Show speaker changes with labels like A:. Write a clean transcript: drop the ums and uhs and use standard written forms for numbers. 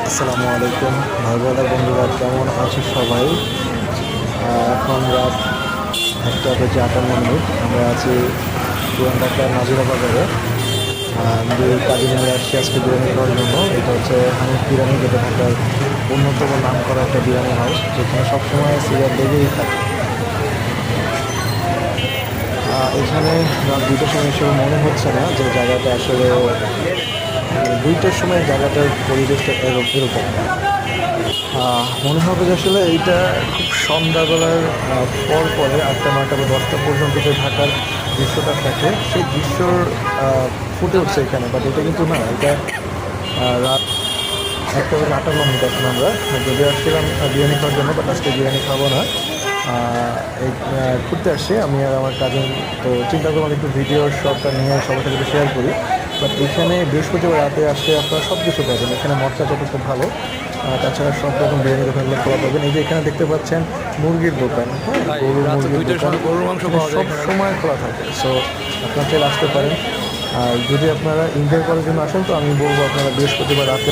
A: আসসালামু আলাইকুম ভাই বোনেরা বন্ধুরা, কেমন আছো সবাই? এখন রাত 1:58। আমরা আছি পুরান ঢাকার নাজিরা বাজারে। দুই কাজী মিলে আসছি আজকে বিরিয়ানি খাওয়ার জন্য। এটা হচ্ছে হানিফ বিরিয়ানি, যেটা ঢাকার অন্যতম নাম করা একটা বিরিয়ানি হাউস, যেখানে সবসময় সিরিয়াল লেগেই থাকে। এখানে রাত 2টার সময় হিসেবে মনে হচ্ছে না যে জায়গাটা আসলে 2টার সময় জায়গাটার পরিবেশটা এরকম। মনে হবে যে আসলে এইটা খুব সন্ধ্যাবেলার পর পরে 8টা 9টা বা 10টা পর্যন্ত যে ঢাকার দৃশ্যটা থাকে, সেই দৃশ্যর ফুটে উঠছে এখানে। বাট এটা কিন্তু না, এটা রাত 1:58 এখন আমরা যদি আসছিলাম বিরিয়ানি খাওয়ার জন্য, বাট আজকে বিরিয়ানি খাবো না। এই ঘুরতে আসছি আমি আর আমার কাজিন। তো চিন্তা করলাম একটু ভিডিও শটটা নিয়ে সবার সাথে শেয়ার করি। বাট এখানে বৃহস্পতিবার রাতে আসলে আপনারা সব কিছু পাবেন। এখানে মশলা চপ খুব ভালো। তাছাড়া সব রকম বিরিয়ানি দোকানগুলো খোলা পাবেন। এই যে এখানে দেখতে পাচ্ছেন মুরগির দোকান, হ্যাঁ, মুরগির দোকান
B: গরুর মাংস পাওয়া
A: সব
B: যায় এখানে।
A: সময় খোলা থাকে। সো আপনারা চাইলে আসতে পারেন। আর যদি আপনারা এনজয় করার জন্য আসেন, তো আমি বলবো আপনারা বৃহস্পতিবার রাতে